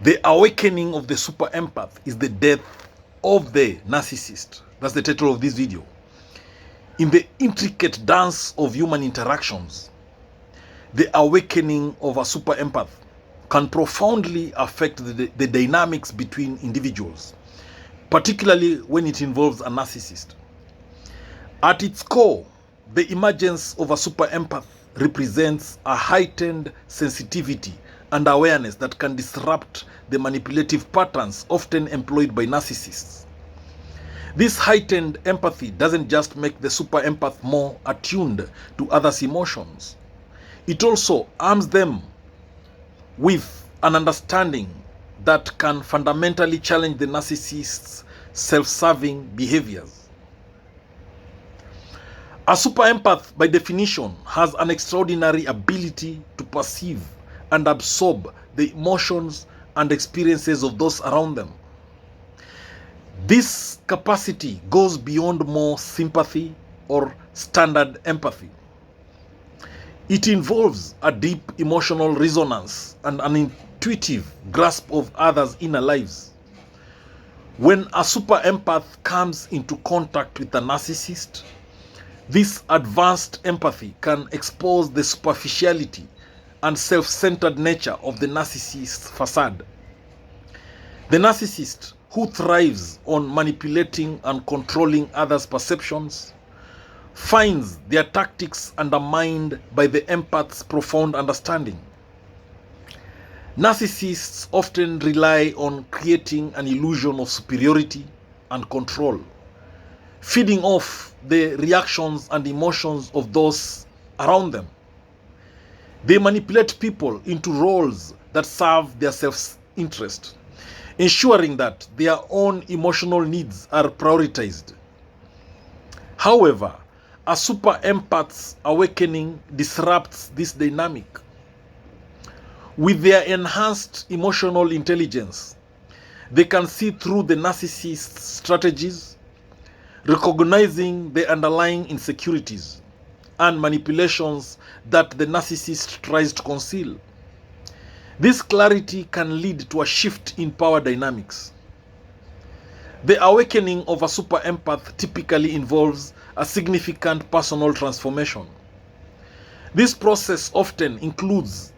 The awakening of the super empath is the death of the narcissist. That's the title of this video. In the intricate dance of human interactions, the awakening of a super empath can profoundly affect the dynamics between individuals, particularly when it involves a narcissist. At its core, the emergence of a super empath represents a heightened sensitivity and awareness that can disrupt the manipulative patterns often employed by narcissists. This heightened empathy doesn't just make the super empath more attuned to others' emotions. It also arms them with an understanding that can fundamentally challenge the narcissist's self-serving behaviors. A super empath, by definition, has an extraordinary ability to perceive and absorb the emotions and experiences of those around them. This capacity goes beyond more sympathy or standard empathy. It involves a deep emotional resonance and an intuitive grasp of others' inner lives. When a super empath comes into contact with a narcissist, this advanced empathy can expose the superficiality and self-centered nature of the narcissist's facade. The narcissist, who thrives on manipulating and controlling others' perceptions, finds their tactics undermined by the empath's profound understanding. Narcissists often rely on creating an illusion of superiority and control, feeding off the reactions and emotions of those around them. They manipulate people into roles that serve their self-interest, ensuring that their own emotional needs are prioritized. However, a super empath's awakening disrupts this dynamic. With their enhanced emotional intelligence, they can see through the narcissist's strategies, recognizing the underlying insecurities and manipulations that the narcissist tries to conceal. This clarity can lead to a shift in power dynamics. The awakening of a super empath typically involves a significant personal transformation. This process often includes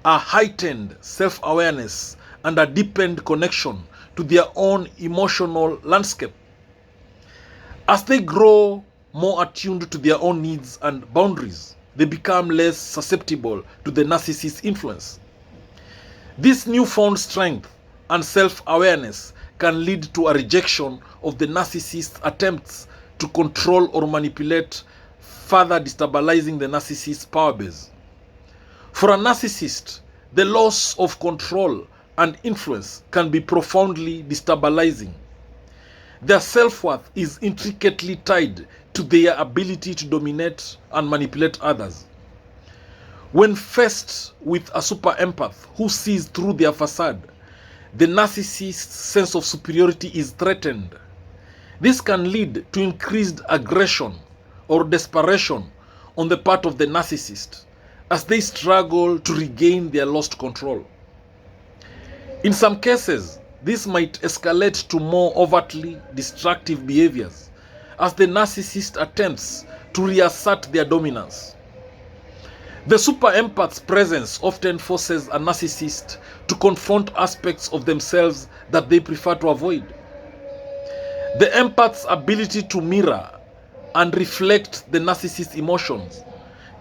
a heightened self-awareness and a deepened connection to their own emotional landscape. As they grow more attuned to their own needs and boundaries, they become less susceptible to the narcissist's influence. This newfound strength and self-awareness can lead to a rejection of the narcissist's attempts to control or manipulate, further destabilizing the narcissist's power base. For a narcissist, the loss of control and influence can be profoundly destabilizing. Their self-worth is intricately tied to their ability to dominate and manipulate others. When faced with a super empath who sees through their facade, the narcissist's sense of superiority is threatened. This can lead to increased aggression or desperation on the part of the narcissist as they struggle to regain their lost control. In some cases, this might escalate to more overtly destructive behaviors as the narcissist attempts to reassert their dominance. The super empath's presence often forces a narcissist to confront aspects of themselves that they prefer to avoid. The empath's ability to mirror and reflect the narcissist's emotions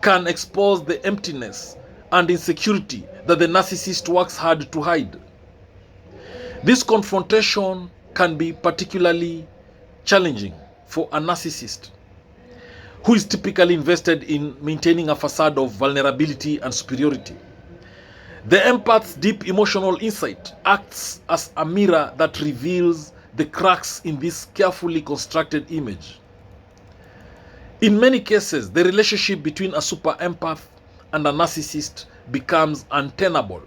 can expose the emptiness and insecurity that the narcissist works hard to hide. This confrontation can be particularly challenging for a narcissist who is typically invested in maintaining a facade of vulnerability and superiority. The empath's deep emotional insight acts as a mirror that reveals the cracks in this carefully constructed image. In many cases, the relationship between a super empath and a narcissist becomes untenable.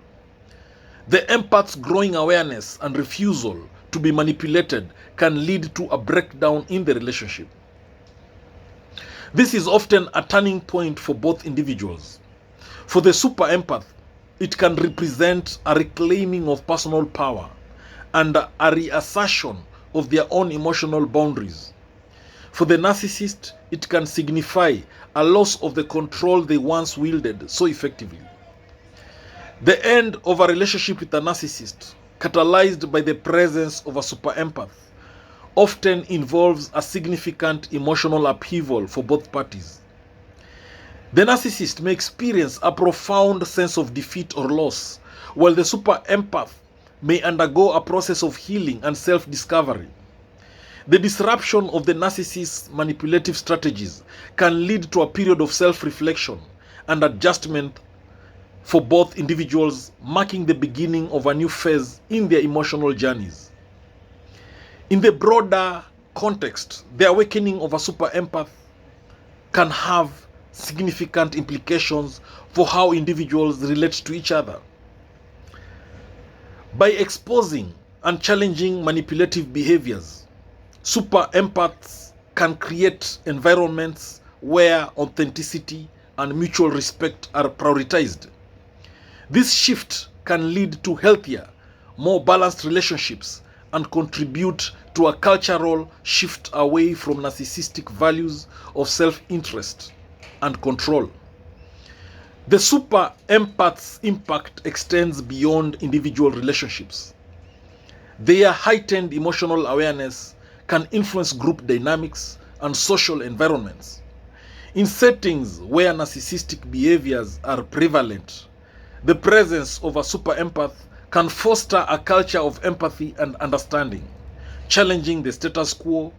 The empath's growing awareness and refusal to be manipulated can lead to a breakdown in the relationship. This is often a turning point for both individuals. For the super empath, it can represent a reclaiming of personal power and a reassertion of their own emotional boundaries. For the narcissist, it can signify a loss of the control they once wielded so effectively. The end of a relationship with a narcissist, catalyzed by the presence of a super empath, often involves a significant emotional upheaval for both parties. The narcissist may experience a profound sense of defeat or loss, while the super empath may undergo a process of healing and self-discovery. The disruption of the narcissist's manipulative strategies can lead to a period of self-reflection and adjustment for both individuals, marking the beginning of a new phase in their emotional journeys. In the broader context, the awakening of a super empath can have significant implications for how individuals relate to each other. By exposing and challenging manipulative behaviors, super empaths can create environments where authenticity and mutual respect are prioritized. This shift can lead to healthier, more balanced relationships and contribute to a cultural shift away from narcissistic values of self-interest and control. The super empath's impact extends beyond individual relationships. Their heightened emotional awareness can influence group dynamics and social environments. In settings where narcissistic behaviors are prevalent, the presence of a super empath can foster a culture of empathy and understanding, challenging the status quo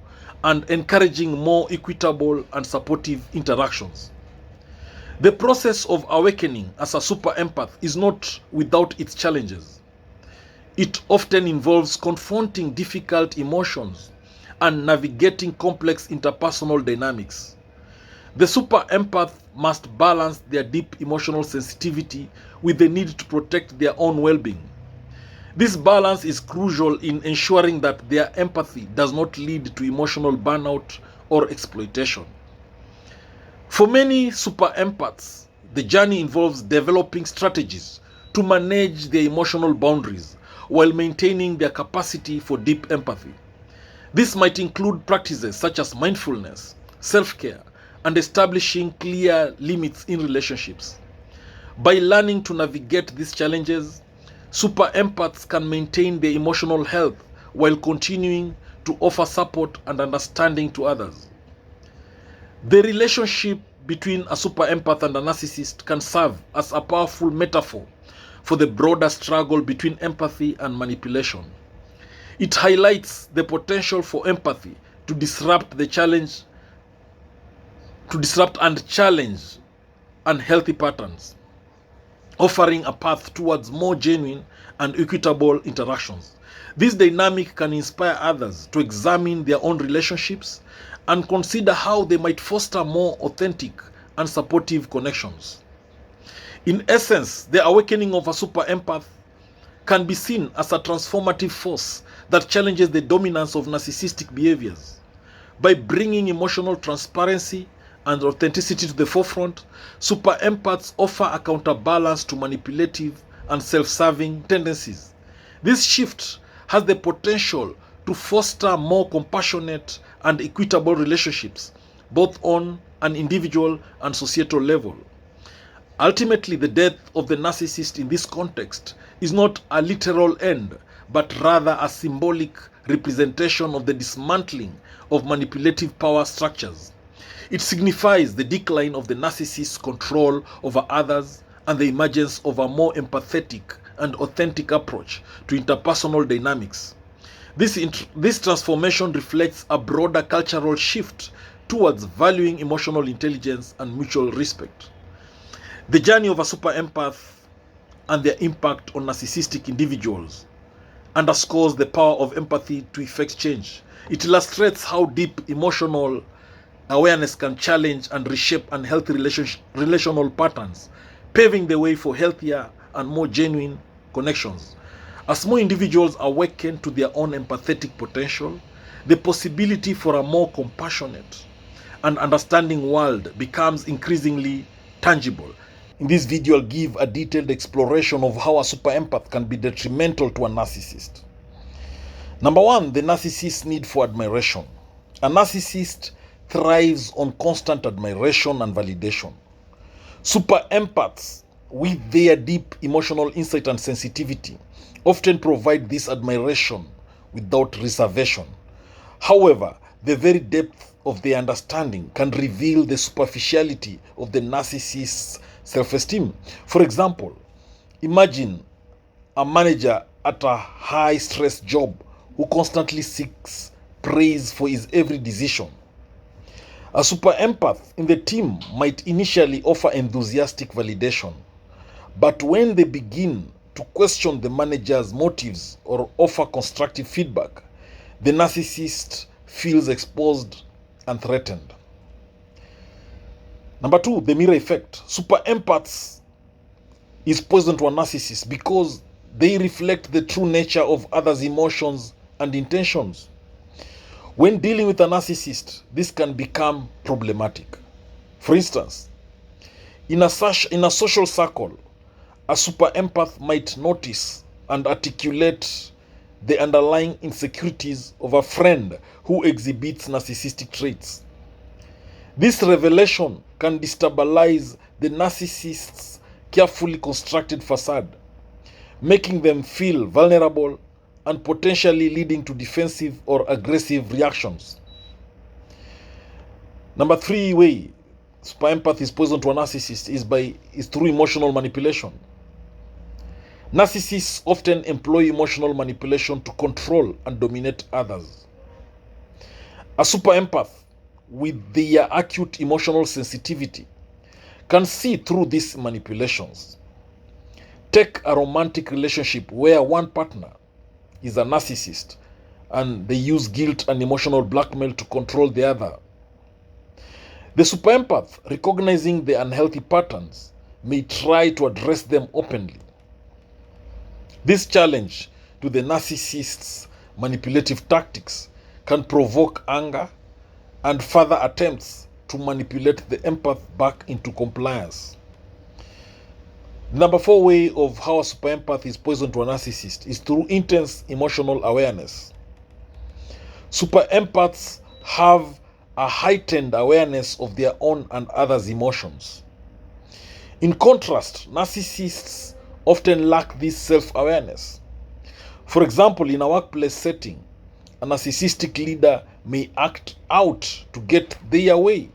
and encouraging more equitable and supportive interactions. The process of awakening as a super empath is not without its challenges. It often involves confronting difficult emotions and navigating complex interpersonal dynamics. The super empath must balance their deep emotional sensitivity with the need to protect their own well-being. This balance is crucial in ensuring that their empathy does not lead to emotional burnout or exploitation. For many super empaths, the journey involves developing strategies to manage their emotional boundaries while maintaining their capacity for deep empathy. This might include practices such as mindfulness, self-care, and establishing clear limits in relationships. By learning to navigate these challenges, super empaths can maintain their emotional health while continuing to offer support and understanding to others. The relationship between a super empath and a narcissist can serve as a powerful metaphor for the broader struggle between empathy and manipulation. It highlights the potential for empathy to disrupt and challenge unhealthy patterns, offering a path towards more genuine and equitable interactions. This dynamic can inspire others to examine their own relationships and consider how they might foster more authentic and supportive connections. In essence, the awakening of a super empath can be seen as a transformative force that challenges the dominance of narcissistic behaviors. By bringing emotional transparency and authenticity to the forefront, super empaths offer a counterbalance to manipulative and self-serving tendencies. This shift has the potential to foster more compassionate and equitable relationships, both on an individual and societal level. Ultimately, the death of the narcissist in this context is not a literal end, but rather a symbolic representation of the dismantling of manipulative power structures. It signifies the decline of the narcissist's control over others and the emergence of a more empathetic and authentic approach to interpersonal dynamics. This transformation reflects a broader cultural shift towards valuing emotional intelligence and mutual respect. The journey of a super empath and their impact on narcissistic individuals underscores the power of empathy to effect change. It illustrates how deep emotional awareness can challenge and reshape unhealthy relational patterns, paving the way for healthier and more genuine connections. As more individuals awaken to their own empathetic potential, the possibility for a more compassionate and understanding world becomes increasingly tangible. In this video, I'll give a detailed exploration of how a super empath can be detrimental to a narcissist. Number one, the narcissist's need for admiration. A narcissist thrives on constant admiration and validation. Super empaths, with their deep emotional insight and sensitivity, often provide this admiration without reservation. However, the very depth of their understanding can reveal the superficiality of the narcissist's self-esteem. For example, imagine a manager at a high-stress job who constantly seeks praise for his every decision. A super empath in the team might initially offer enthusiastic validation, but when they begin to question the manager's motives or offer constructive feedback, the narcissist feels exposed and threatened. Number two, the mirror effect. Super empaths is poison to a narcissist because they reflect the true nature of others' emotions and intentions. When dealing with a narcissist, this can become problematic. For instance, in a social circle, a super empath might notice and articulate the underlying insecurities of a friend who exhibits narcissistic traits. This revelation can destabilize the narcissist's carefully constructed facade, making them feel vulnerable and potentially leading to defensive or aggressive reactions. Number three way super empath is poison to a narcissist is through emotional manipulation. Narcissists often employ emotional manipulation to control and dominate others. A super empath, with their acute emotional sensitivity, can see through these manipulations. Take a romantic relationship where one partner is a narcissist and they use guilt and emotional blackmail to control the other. The super empath, recognizing the unhealthy patterns, may try to address them openly. This challenge to the narcissist's manipulative tactics can provoke anger and further attempts to manipulate the empath back into compliance. The number four way of how a super empath is poison to a narcissist is through intense emotional awareness. Super empaths have a heightened awareness of their own and others' emotions. In contrast, narcissists often lack this self-awareness. For example, in a workplace setting, a narcissistic leader may act out to get their way,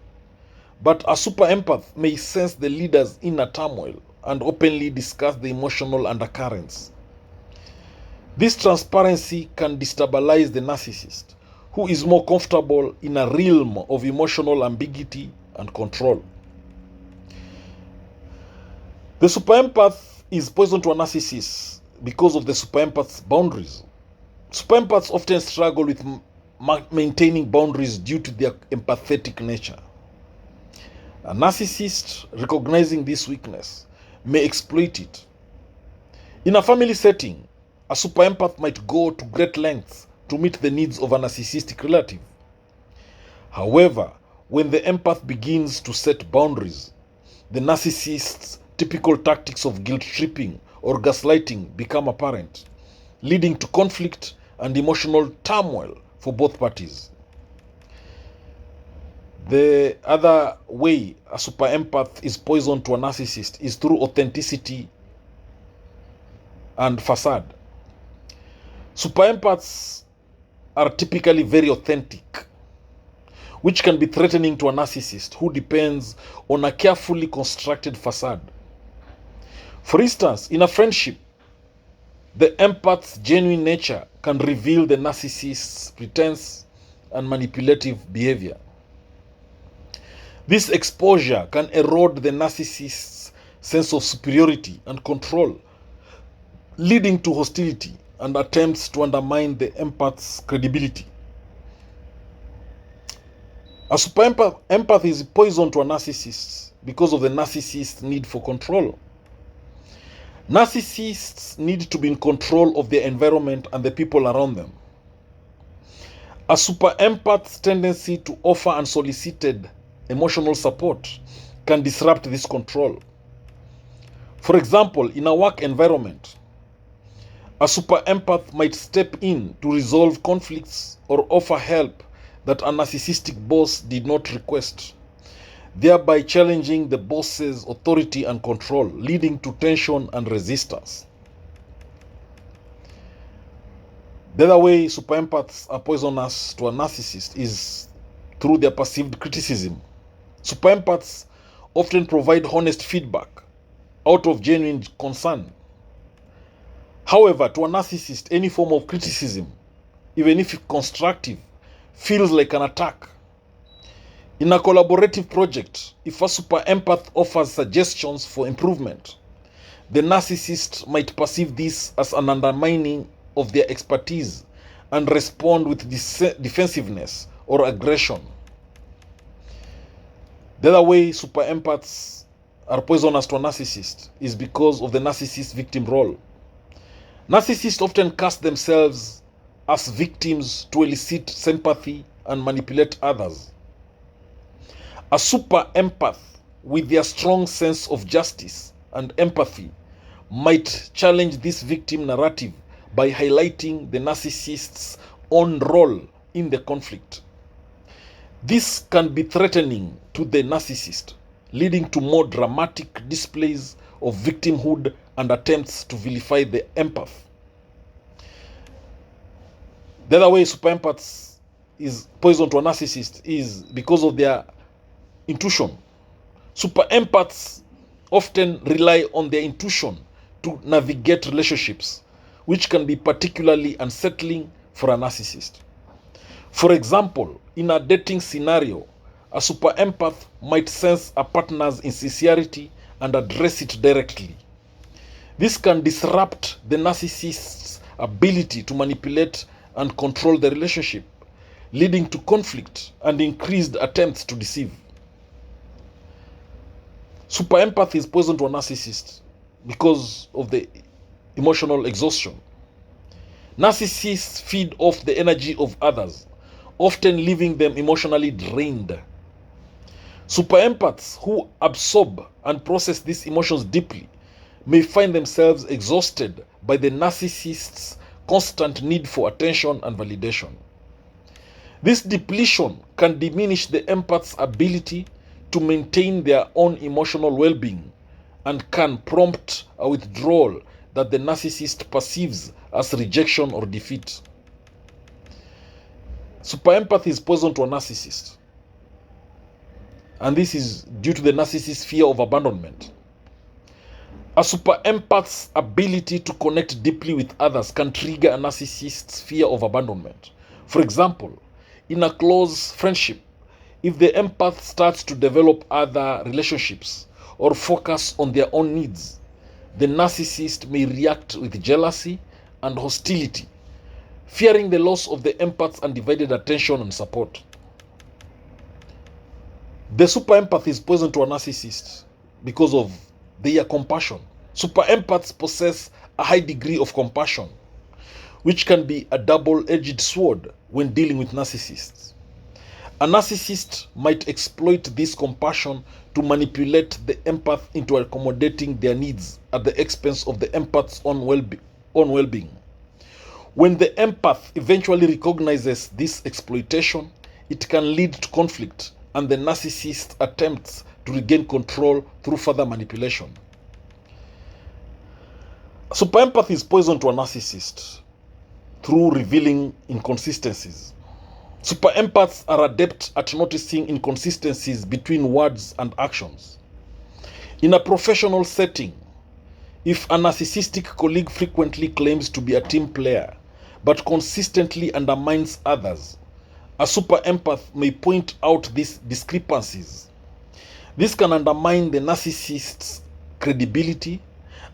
but a super empath may sense the leader's inner turmoil and openly discuss the emotional undercurrents. This transparency can destabilize the narcissist, who is more comfortable in a realm of emotional ambiguity and control. The super empath is poison to a narcissist because of the super empath's boundaries. Super empaths often struggle with maintaining boundaries due to their empathetic nature. A narcissist, recognizing this weakness, may exploit it. In a family setting, a super empath might go to great lengths to meet the needs of a narcissistic relative. However, when the empath begins to set boundaries, the narcissist's typical tactics of guilt tripping or gaslighting become apparent, leading to conflict and emotional turmoil for both parties. The other way a super empath is poison to a narcissist is through authenticity and facade. Super empaths are typically very authentic, which can be threatening to a narcissist who depends on a carefully constructed facade. For instance, in a friendship, the empath's genuine nature can reveal the narcissist's pretense and manipulative behavior. This exposure can erode the narcissist's sense of superiority and control, leading to hostility and attempts to undermine the empath's credibility. A super empath is poison to a narcissist because of the narcissist's need for control. Narcissists need to be in control of their environment and the people around them. A super empath's tendency to offer unsolicited emotional support can disrupt this control. For example, in a work environment, a super empath might step in to resolve conflicts or offer help that a narcissistic boss did not request, thereby challenging the boss's authority and control, leading to tension and resistance. The other way super empaths are poisonous to a narcissist is through their perceived criticism. Super empaths often provide honest feedback out of genuine concern. However, to a narcissist, any form of criticism, even if constructive, feels like an attack. In a collaborative project, if a super empath offers suggestions for improvement, the narcissist might perceive this as an undermining of their expertise and respond with defensiveness or aggression. The other way super empaths are poisonous to a narcissist is because of the narcissist victim role. Narcissists often cast themselves as victims to elicit sympathy and manipulate others. A super empath with their strong sense of justice and empathy might challenge this victim narrative by highlighting the narcissist's own role in the conflict. This can be threatening to the narcissist, leading to more dramatic displays of victimhood and attempts to vilify the empath. The other way super empaths is poison to a narcissist is because of their intuition. Super empaths often rely on their intuition to navigate relationships, which can be particularly unsettling for a narcissist. For example, in a dating scenario, a super empath might sense a partner's insincerity and address it directly. This can disrupt the narcissist's ability to manipulate and control the relationship, leading to conflict and increased attempts to deceive. Super empath is poison to a narcissist because of the emotional exhaustion. Narcissists feed off the energy of others, often leaving them emotionally drained. Super empaths who absorb and process these emotions deeply may find themselves exhausted by the narcissist's constant need for attention and validation. This depletion can diminish the empath's ability to maintain their own emotional well-being and can prompt a withdrawal that the narcissist perceives as rejection or defeat. Super empathy is poison to a narcissist, and this is due to the narcissist's fear of abandonment. A super empath's ability to connect deeply with others can trigger a narcissist's fear of abandonment. For example, in a close friendship, if the empath starts to develop other relationships or focus on their own needs, the narcissist may react with jealousy and hostility, fearing the loss of the empath's undivided attention and support. The super empath is poison to a narcissist because of their compassion. Super empaths possess a high degree of compassion, which can be a double-edged sword when dealing with narcissists. A narcissist might exploit this compassion to manipulate the empath into accommodating their needs at the expense of the empath's own well-being. When the empath eventually recognizes this exploitation, it can lead to conflict and the narcissist attempts to regain control through further manipulation. Super empathy is poison to a narcissist through revealing inconsistencies. Super empaths are adept at noticing inconsistencies between words and actions. In a professional setting, if a narcissistic colleague frequently claims to be a team player but consistently undermines others, a super empath may point out these discrepancies. This can undermine the narcissist's credibility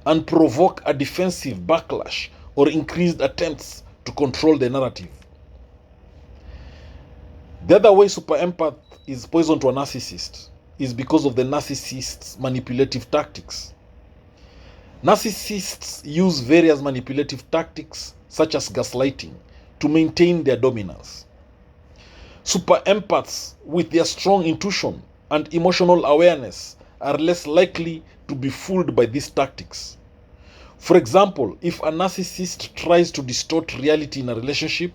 and provoke a defensive backlash or increased attempts to control the narrative. The other way super empath is poison to a narcissist is because of the narcissist's manipulative tactics. Narcissists use various manipulative tactics such as gaslighting to maintain their dominance. Super empaths with their strong intuition and emotional awareness are less likely to be fooled by these tactics. For example, if a narcissist tries to distort reality in a relationship,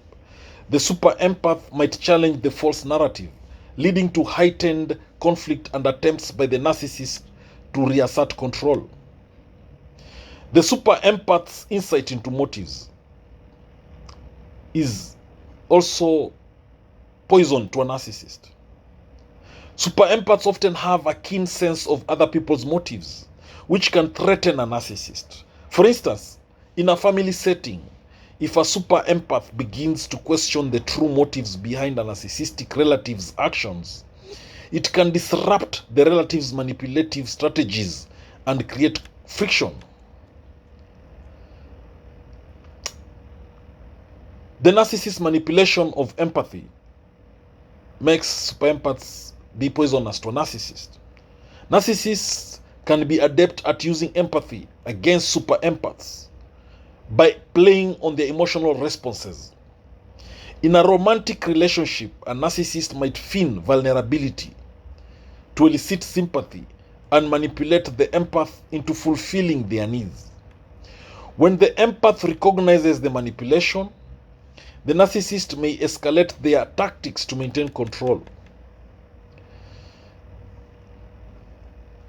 the super empath might challenge the false narrative, leading to heightened conflict and attempts by the narcissist to reassert control. The super empath's insight into motives is also poison to a narcissist. Super empaths often have a keen sense of other people's motives, which can threaten a narcissist. For instance, in a family setting, if a super empath begins to question the true motives behind a narcissistic relative's actions, it can disrupt the relative's manipulative strategies and create friction. The narcissist's manipulation of empathy makes super empaths be poisonous to a narcissist. Narcissists can be adept at using empathy against super empaths by playing on their emotional responses. In a romantic relationship, a narcissist might feign vulnerability to elicit sympathy and manipulate the empath into fulfilling their needs. When the empath recognizes the manipulation, the narcissist may escalate their tactics to maintain control.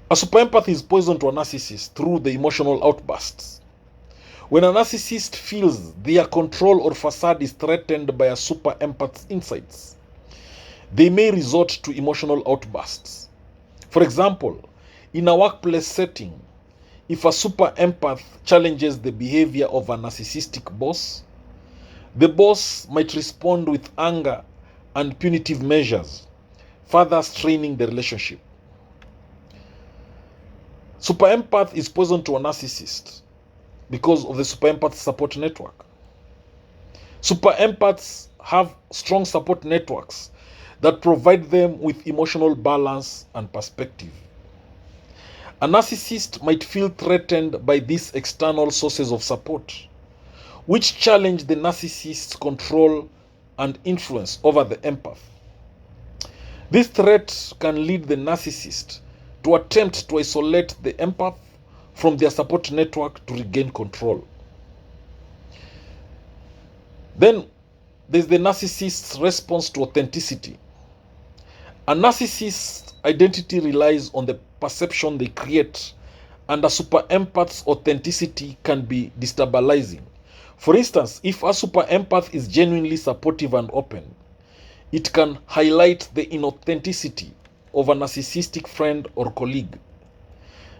A super empath is poison to a narcissist through the emotional outbursts. When a narcissist feels their control or facade is threatened by a super empath's insights, they may resort to emotional outbursts. For example, in a workplace setting, if a super empath challenges the behavior of a narcissistic boss, the boss might respond with anger and punitive measures, further straining the relationship. Super empath is poison to a narcissist because of the super empath support network. Super empaths have strong support networks that provide them with emotional balance and perspective. A narcissist might feel threatened by these external sources of support, which challenge the narcissist's control and influence over the empath. This threat can lead the narcissist to attempt to isolate the empath from their support network to regain control. Then there's the narcissist's response to authenticity. A narcissist's identity relies on the perception they create, and a super empath's authenticity can be destabilizing. For instance, if a super empath is genuinely supportive and open, it can highlight the inauthenticity of a narcissistic friend or colleague.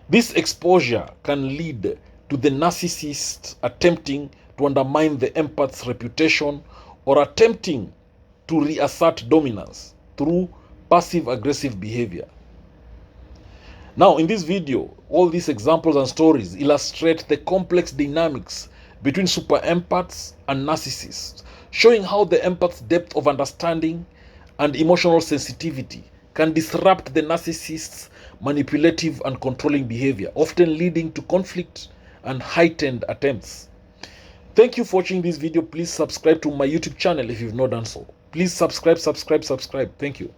This exposure can lead to the narcissist attempting to undermine the empath's reputation or attempting to reassert dominance through passive-aggressive behavior. Now, in this video, all these examples and stories illustrate the complex dynamics between super empaths and narcissists, showing how the empath's depth of understanding and emotional sensitivity can disrupt the narcissist's manipulative and controlling behavior, often leading to conflict and heightened attempts. Thank you for watching this video. Please subscribe to my YouTube channel if you've not done so. Please subscribe. Thank you.